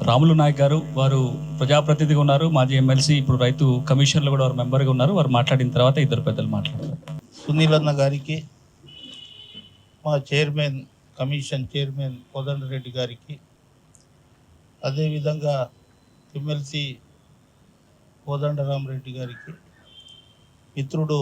రాములు నాయక్ గారు, వారు ప్రజాప్రతినిధిగా ఉన్నారు, మాజీ ఎమ్మెల్సీ, ఇప్పుడు రైతు కమిషన్లో కూడా వారు మెంబర్గా ఉన్నారు. వారు మాట్లాడిన తర్వాత ఇద్దరు పెద్దలు మాట్లాడతారు. సునీల్ అన్న గారికి, మా చైర్మన్, కమిషన్ చైర్మన్ కోదండరెడ్డి గారికి, అదేవిధంగా ఎమ్మెల్సీ కోదండరామరెడ్డి గారికి, మిత్రుడు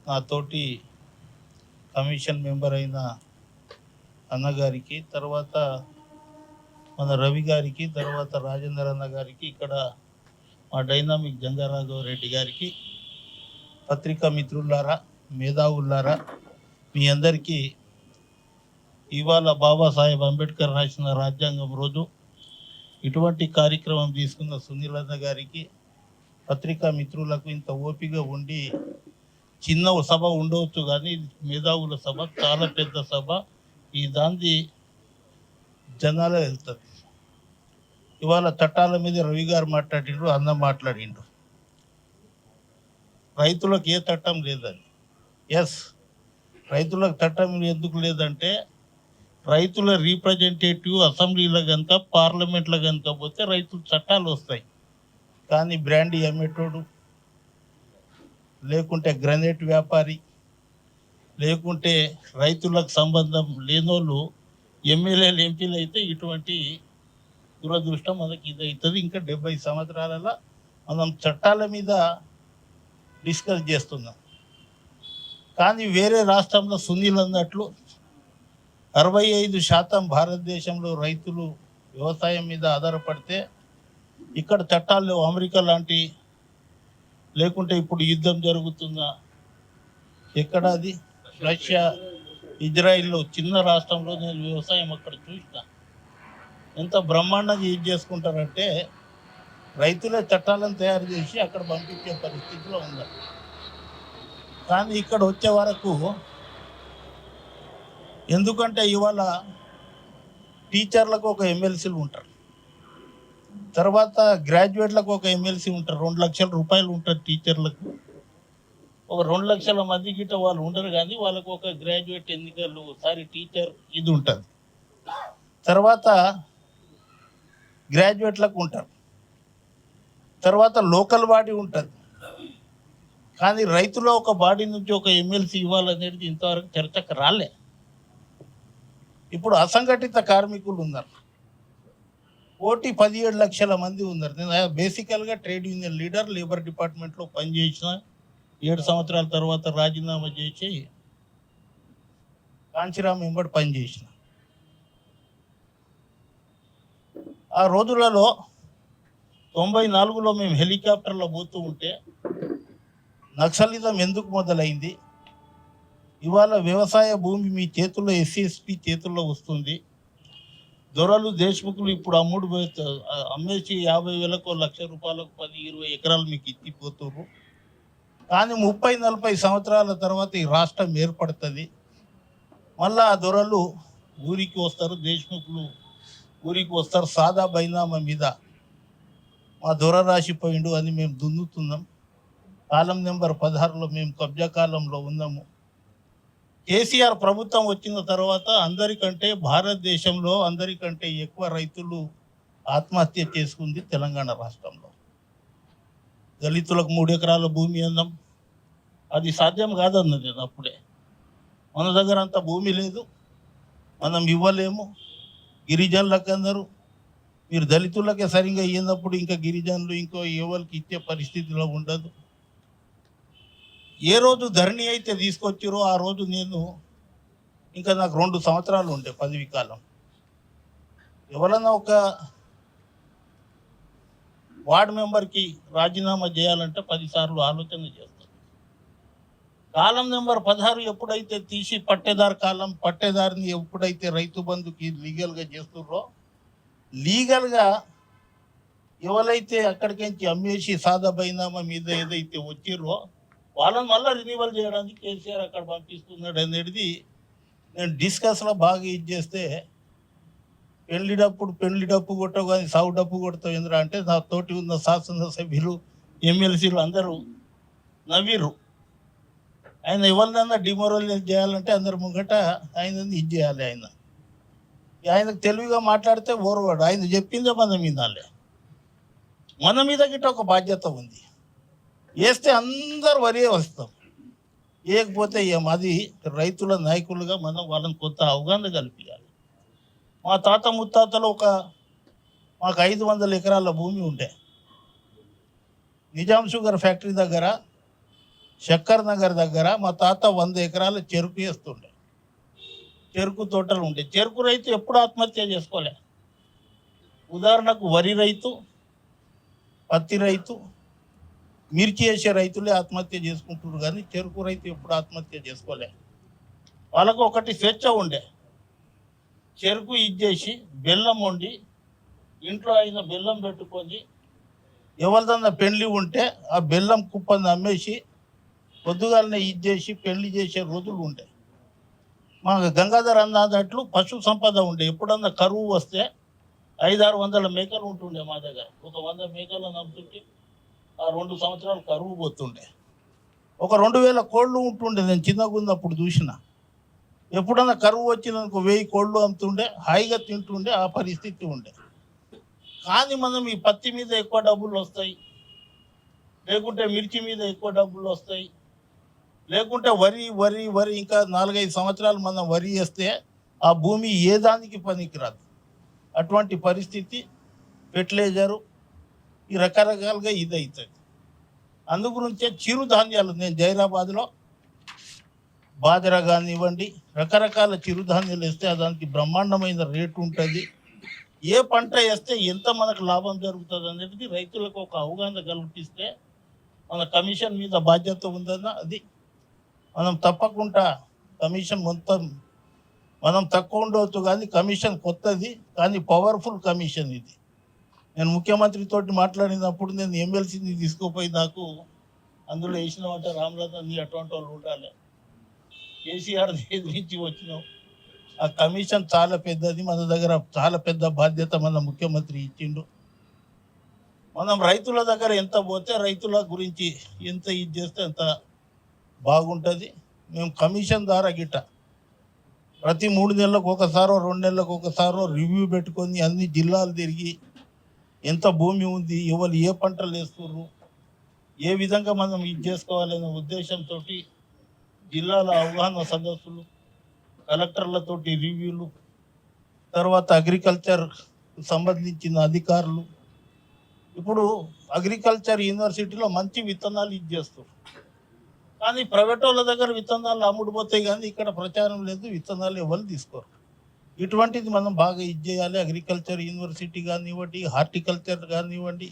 నాతోటి కమిషన్ మెంబర్ అయిన అన్నగారికి, తర్వాత మన రవి గారికి, తర్వాత రాజేందర్ అన్న గారికి, ఇక్కడ మా డైనామిక్ జంగారాఘవ రెడ్డి గారికి, పత్రికా మిత్రులారా, మేధావులారా, మీ అందరికీ ఇవాళ బాబాసాహెబ్ అంబేద్కర్ రాసిన రాజ్యాంగం రోజు ఇటువంటి కార్యక్రమం తీసుకున్న సునీల్ అన్న గారికి, పత్రికా మిత్రులకు ఇంత ఓపిక ఉండి, చిన్న సభ ఉండవచ్చు కానీ మేధావుల సభ, చాలా పెద్ద సభ, ఈ దాంది జనాలే వెళ్తుంది. ఇవాళ చట్టాల మీద రవి గారు మాట్లాడిండ్రు, అన్న మాట్లాడిండ్రు. రైతులకు ఏ చట్టం లేదని. ఎస్, రైతులకు చట్టం ఎందుకు లేదంటే, రైతుల రీప్రజెంటేటివ్ అసెంబ్లీలో కనుక, పార్లమెంట్లో కనుక పోతే రైతుల చట్టాలు వస్తాయి. కానీ బ్రాండీ అమ్మేటోడు, లేకుంటే గ్రనేట్ వ్యాపారి, లేకుంటే రైతులకు సంబంధం లేనోళ్ళు ఎమ్మెల్యేలు, ఎంపీలు అయితే ఇటువంటి దురదృష్టం మనకి ఇదవుతుంది. ఇంకా 70 సంవత్సరాలలో మనం చట్టాల మీద డిస్కస్ చేస్తున్నాం. కానీ వేరే రాష్ట్రంలో సునీల్ అన్నట్లు 65% భారతదేశంలో రైతులు వ్యవసాయం మీద ఆధారపడితే, ఇక్కడ చట్టాల్లో అమెరికా లాంటి, లేకుంటే ఇప్పుడు యుద్ధం జరుగుతున్న ఎక్కడ అది రష్యా, ఇజ్రాయిల్లో చిన్న రాష్ట్రంలో నేను వ్యవసాయం అక్కడ చూసిన ఎంత బ్రహ్మాండంగా యూజ్ చేసుకుంటారంటే, రైతులే చట్టాలను తయారు చేసి అక్కడ పంపించే పరిస్థితిలో ఉన్నారు. కానీ ఇక్కడ వచ్చే వరకు, ఎందుకంటే ఇవాళ టీచర్లకు ఒక ఎమ్మెల్సీలు ఉంటారు, తర్వాత గ్రాడ్యుయేట్లకు ఒక ఎమ్మెల్సీ ఉంటారు, 2 లక్షల రూపాయలు ఉంటారు టీచర్లకు. ఒక 2 లక్షల మంది గిట్ట వాళ్ళు ఉండరు, కానీ వాళ్ళకు ఒక గ్రాడ్యుయేట్ ఎన్నికలు టీచర్ ఇది ఉంటుంది. తర్వాత గ్రాడ్యుయేట్లకు ఉంటారు, తర్వాత లోకల్ బాడీ ఉంటుంది. కానీ రైతుల ఒక బాడీ నుంచి ఒక ఎమ్మెల్సీ ఇవ్వాలనేది ఇంతవరకు చర్చకు రాలే. ఇప్పుడు అసంఘటిత కార్మికులు ఉన్నారు, 17 లక్షల మంది ఉన్నారు. నేను బేసికల్గా ట్రేడ్ యూనియన్ లీడర్, లేబర్ డిపార్ట్మెంట్లో పనిచేసిన, 7 సంవత్సరాల తర్వాత రాజీనామా చేసి కాంచీరామ్ వెంబడి పనిచేసిన. ఆ రోజులలో 94లో మేము హెలికాప్టర్లో పోతూ ఉంటే నక్సలిజం ఎందుకు మొదలైంది, ఇవాళ వ్యవసాయ భూమి మీ చేతుల్లో, ఎస్సీ/ఎస్టీ చేతుల్లో వస్తుంది, దొరలు, దేశముఖులు ఇప్పుడు అమ్మేసి 50,000కో, 1,00,000 రూపాయలకు 10-20 ఎకరాలు మీకు ఇచ్చిపోతున్నారు. కానీ 30-40 సంవత్సరాల తర్వాత ఈ రాష్ట్రం ఏర్పడుతుంది. మళ్ళా ఆ దొరలు ఊరికి వస్తారు, దేశముఖులు ఊరికి వస్తారు. సాదా బైనామా మీద మా దొర రాసిపోయిండు అని మేము దున్నుతున్నాం. కాలం నెంబర్ 16లో మేము కబ్జా కాలంలో ఉన్నాము. కేసీఆర్ ప్రభుత్వం వచ్చిన తర్వాత అందరికంటే, భారతదేశంలో అందరికంటే ఎక్కువ రైతులు ఆత్మహత్య చేసుకుంది తెలంగాణ రాష్ట్రంలో. దళితులకు 3 ఎకరాల భూమి అన్నాం, అది సాధ్యం కాదన్నది అప్పుడే. మన దగ్గర అంత భూమి లేదు, మనం ఇవ్వలేము. గిరిజనులకు అందరూ, మీరు దళితులకే సరిగ్గా ఇయ్యినప్పుడు ఇంకా గిరిజనులు ఇంకో ఎవరికి ఇచ్చే పరిస్థితిలో ఉండదు. ఏ రోజు ధరణి అయితే తీసుకొచ్చారో ఆ రోజు నేను, ఇంకా నాకు 2 సంవత్సరాలు ఉండే పదవి కాలం. ఎవరన్నా ఒక వార్డు మెంబర్కి రాజీనామా చేయాలంటే 10 సార్లు ఆలోచన చేస్తారు. కాలం నెంబర్ 16 ఎప్పుడైతే తీసి పట్టేదారిని ఎప్పుడైతే రైతు బంధుకి లీగల్గా చేస్తున్నారో, లీగల్గా ఎవరైతే అక్కడికించి అమ్మేసి సాదా బైనామా మీద ఏదైతే వచ్చిర్రో వాళ్ళని మళ్ళీ రినీవల్ చేయడానికి కేసీఆర్ అక్కడ పంపిస్తున్నాడు అనేది నేను డిస్కస్లో బాగా ఇది చేస్తే, పెళ్లి డప్పు కొట్టవు కానీ సాగు డప్పు కొడతావు ఎందుకు అంటే, నా తోటి ఉన్న శాసనసభ్యులు, ఎమ్మెల్సీలు అందరూ నవ్విరు. ఆయన ఎవరినన్నా డిమోరలైజ్ చేయాలంటే అందరు ముంగట ఆయన ఇది చేయాలి. ఆయన ఆయనకు తెలివిగా మాట్లాడితే ఓరవాడు. ఆయన చెప్పిందే మన మీదాలే. మన మీద గిట్ట ఒక బాధ్యత ఉంది. వేస్తే అందరు వరే వస్తాం, వేయకపోతే ఏం. అది రైతుల నాయకులుగా మనం వాళ్ళని కొత్త అవగాహన కల్పించాలి. మా తాత ముత్తాతలు మాకు 500 ఎకరాల భూమి ఉండే. నిజాం షుగర్ ఫ్యాక్టరీ దగ్గర, శక్కర్ నగర్ దగ్గర మా తాత 100 ఎకరాల చెరుకు వేస్తుండే. చెరుకు తోటలు ఉండే. చెరుకు రైతు ఎప్పుడు ఆత్మహత్య చేసుకోలే. ఉదాహరణకు వరి రైతు, పత్తి రైతు, మిర్చి వేసే రైతులే ఆత్మహత్య చేసుకుంటున్నారు, కానీ చెరుకు రైతు ఎప్పుడు ఆత్మహత్య చేసుకోలే. వాళ్ళకు ఒకటి స్వేచ్ఛ ఉండే. చెరుకు ఇచ్చేసి బెల్లం వండి ఇంట్లో అయిన బెల్లం పెట్టుకొని, ఎవరిదన్నా పెళ్లి ఉంటే ఆ బెల్లం కుప్పని అమ్మేసి పొద్దుగాలనే ఇచ్చేసి పెళ్లి చేసే రోజులు ఉండే. మా గంగాధర్ అన్నట్లు పశు సంపద ఉండే. ఎప్పుడన్నా కరువు వస్తే 500-600 మేకలు ఉంటుండే మా దగ్గర. ఒక 100 మేకలు నమ్ముతుంటే ఆ 2 సంవత్సరాలు కరువు పోతుండే. ఒక 2000 కోళ్ళు ఉంటుండే. నేను చిన్నగా ఉన్నప్పుడు చూసిన. ఎప్పుడన్నా కరువు వచ్చినందుకు 1000 కోళ్ళు అమ్ముతుండే, హాయిగా తింటుండే. ఆ పరిస్థితి ఉండే. కానీ మనం ఈ పత్తి మీద ఎక్కువ డబ్బులు వస్తాయి, లేకుంటే మిర్చి మీద ఎక్కువ డబ్బులు వస్తాయి, లేకుంటే వరి ఇంకా 4-5 సంవత్సరాలు మనం వరి వేస్తే ఆ భూమి ఏ దానికి పనికిరాదు. అటువంటి పరిస్థితి ఫెర్టిలైజరు ఈ రకరకాలుగా ఇది అవుతుంది. అందుగురించే చిరుధాన్యాలు, నేను జైరాబాద్లో బాజరా కానివ్వండి, రకరకాల చిరుధాన్యాలు వేస్తే దానికి బ్రహ్మాండమైన రేటు ఉంటుంది. ఏ పంట వేస్తే ఎంత మనకు లాభం జరుగుతుంది అనేది రైతులకు ఒక అవగాహన కల్పిస్తే, మన కమిషన్ మీద బాధ్యత ఉందన్న అది మనం తప్పకుండా కమిషన్ మొత్తం మనం తక్కువ ఉండవచ్చు, కానీ కమిషన్ కొత్తది, కానీ పవర్ఫుల్ కమిషన్ ఇది. నేను ముఖ్యమంత్రితో మాట్లాడినప్పుడు నేను ఎమ్మెల్సీని తీసుకుపోయి నాకు అందులో వేసినామంటే రామరత్న నీ అటువంటి వాళ్ళు ఉండాలి, కేసీఆర్ నుంచి వచ్చినాం. ఆ కమిషన్ చాలా పెద్దది. మన దగ్గర చాలా పెద్ద బాధ్యత మన ముఖ్యమంత్రి ఇచ్చిండు. మనం రైతుల దగ్గర ఎంత పోతే రైతుల గురించి ఎంత ఇది చేస్తే అంత బాగుంటుంది. మేము కమిషన్ ద్వారా గిట్ట ప్రతి 3 నెలలకు ఒకసారో 2 నెలలకు ఒకసారో రివ్యూ పెట్టుకొని అన్ని జిల్లాలు తిరిగి ఎంత భూమి ఉంది, ఎవరు ఏ పంటలు వేస్తున్నారు, ఏ విధంగా మనం ఇది చేసుకోవాలనే ఉద్దేశంతో జిల్లాల అవగాహన సదస్సులు, కలెక్టర్లతోటి రివ్యూలు, తర్వాత అగ్రికల్చర్ సంబంధించిన అధికారులు. ఇప్పుడు అగ్రికల్చర్ యూనివర్సిటీలో మంచి విత్తనాలు ఇచ్చేస్తారు, కానీ ప్రైవేట్ వాళ్ళ దగ్గర విత్తనాలు అమ్ముడుపోతాయి, కానీ ఇక్కడ ప్రచారం లేదు, విత్తనాలు ఎవరు తీసుకోరు. ఇటువంటిది మనం బాగా చేయాలి. అగ్రికల్చర్ యూనివర్సిటీ కానివ్వండి, హార్టికల్చర్ కానివ్వండి,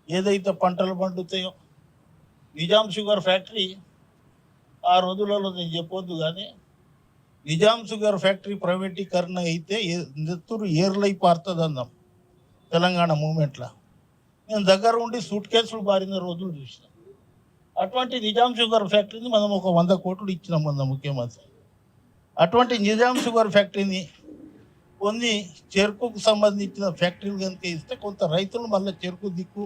ఏదైతే పంటలు పండుతాయో. నిజాం షుగర్ ఫ్యాక్టరీ ఆ రోజులలో నేను చెప్పొద్దు, కానీ నిజాం షుగర్ ఫ్యాక్టరీ ప్రైవేటీకరణ అయితే నెత్తురు ఏర్లై పారుతుంది అన్నాం తెలంగాణ మూమెంట్లో. నేను దగ్గర ఉండి సూట్ కేసులు బారిన రోజులు చూసిన. అటువంటి నిజాం షుగర్ ఫ్యాక్టరీని మనం ఒక 100 కోట్లు ఇచ్చినాం మన ముఖ్యమంత్రి. అటువంటి నిజాం షుగర్ ఫ్యాక్టరీని కొన్ని చెరుకుకు సంబంధించిన ఫ్యాక్టరీలు కనుక ఇస్తే కొంత రైతులు మళ్ళీ చెరుకు దిక్కు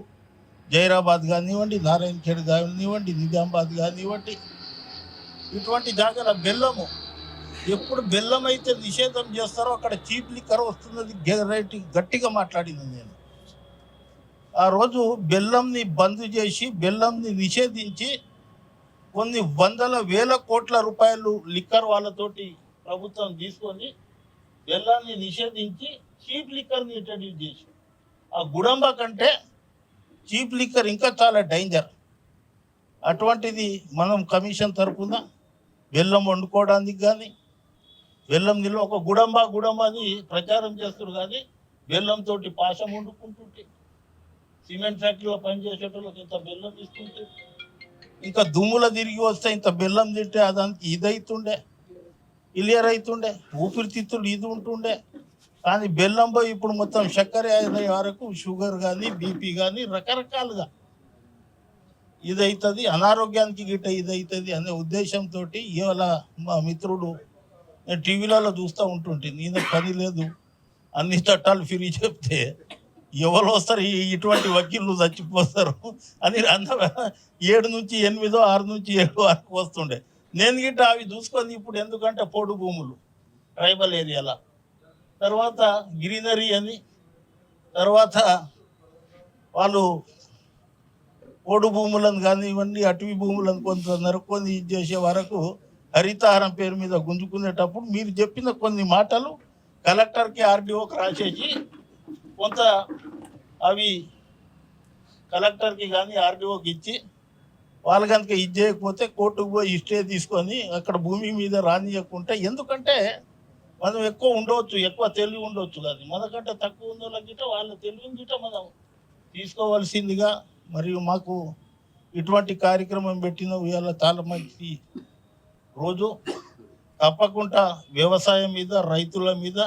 జైరాబాద్ కానివ్వండి, నారాయణఖేడ్ కానివ్వండి, నిజామాబాద్ కానివ్వండి, ఇటువంటి జాగాల బెల్లము, ఎప్పుడు బెల్లం అయితే నిషేధం చేస్తారో అక్కడ చీప్ లిక్కర్ వస్తున్నది గట్టిగా మాట్లాడింది నేను. ఆ రోజు బెల్లంని బంద్ చేసి, బెల్లంని నిషేధించి కొన్ని 100,000 కోట్ల రూపాయలు లిక్కర్ వాళ్ళతోటి ప్రభుత్వం తీసుకొని బెల్లాన్ని నిషేధించి చీప్ లిక్కర్ని ఇంట్రడ్యూస్ చేసి, ఆ గుడంబ కంటే చీప్ లిక్కర్ ఇంకా చాలా డేంజర్. అటువంటిది మనం కమిషన్ తరఫున బెల్లం వండుకోవడానికి కానీ, బెల్లం నిల్వ ఒక గుడంబాని ప్రచారం చేస్తారు, కానీ బెల్లంతో పాశం వండుకుంటుంటే, సిమెంట్ ఫ్యాక్టరీలో పనిచేసేటోళ్ళకి ఇంత బెల్లం ఇస్తుంటే, ఇంకా దుమ్ముల తిరిగి వస్తే ఇంత బెల్లం తింటే దానికి ఇదైతుండే, క్లియర్ అవుతుండే, ఊపిరితిత్తులు ఇది ఉంటుండే. కానీ బెల్లం పోయి ఇప్పుడు మొత్తం చక్కెర అనే వరకు షుగర్ కానీ, బీపీ కానీ రకరకాలుగా ఇదవుతుంది, అనారోగ్యానికి గిట్ట ఇదవుతుంది అనే ఉద్దేశంతో ఇవాళ మా మిత్రుడు, నేను టీవీలలో చూస్తూ ఉంటుంటే, నేను పని లేదు అన్ని చట్టాలు ఫ్రీ చెప్తే ఎవరు వస్తారు, ఇటువంటి వకీళ్ళు చచ్చిపోతారు అని 7 నుంచి 8, 6 నుంచి 7 వరకు వస్తుండే. నేను గిట్ట అవి చూసుకొని ఇప్పుడు, ఎందుకంటే పొడు భూములు ట్రైబల్ ఏరియాలో తర్వాత గ్రీనరీ అని, తర్వాత వాళ్ళు పోడు భూములను కానీ ఇవన్నీ అటవీ భూములను కొంత నరుక్కొని ఇది చేసే వరకు హరితహారం పేరు మీద గుంజుకునేటప్పుడు మీరు చెప్పిన కొన్ని మాటలు కలెక్టర్కి ఆర్డీఓకి రాసేసి కొంత అవి కలెక్టర్కి కానీ ఆర్డీఓకి ఇచ్చి వాళ్ళు కనుక ఇది చేయకపోతే కోర్టుకు పోయి స్టే తీసుకొని అక్కడ భూమి మీద రానియకుంటే, ఎందుకంటే మనం ఎక్కువ ఉండవచ్చు, ఎక్కువ తెలివి ఉండవచ్చు, కానీ మనకంటే తక్కువ ఉందో గిట్ట వాళ్ళ తెలివిని గిట్ట మనం తీసుకోవాల్సిందిగా. మరియు మాకు ఇటువంటి కార్యక్రమం పెట్టిన ఇవాళ చాలా మంచి రోజు. తప్పకుండా వ్యవసాయం మీద, రైతుల మీద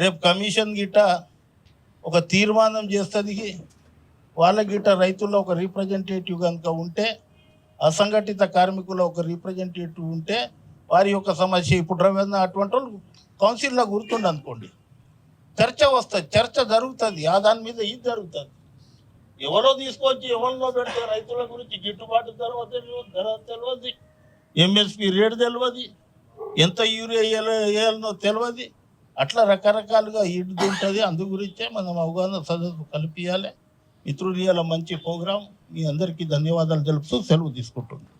రేపు కమిషన్ గిట్ట ఒక తీర్మానం చేస్తుంది. వాళ్ళ గిట్ట రైతుల్లో ఒక రిప్రజెంటేటివ్ కనుక ఉంటే, అసంఘటిత కార్మికుల ఒక రిప్రజెంటేటివ్ ఉంటే వారి యొక్క సమస్య ఇప్పుడు రవీంద్ర అటువంటి వాళ్ళు కౌన్సిల్లో కూర్చుండి అనుకోండి, చర్చ వస్తుంది, చర్చ జరుగుతుంది, ఆ దాని మీద ఇది జరుగుతుంది. ఎవరో తీసుకొచ్చి ఎవరిలో పెడితే రైతుల గురించి గిట్టుబాటు ధర తెలియదు, ఎంఎస్పి రేటు తెలియదు, ఎంత యూరియా వేయాలనో తెలియదు. అట్లా రకరకాలుగా ఇది ఉంటుంది. అందు గురించే మనం అవగాహన సదస్సు కల్పించాలి. మిత్రులు ఇవాళ మంచి ప్రోగ్రాం. మీ అందరికీ ధన్యవాదాలు తెలుపుతూ సెలవు తీసుకుంటున్నాను.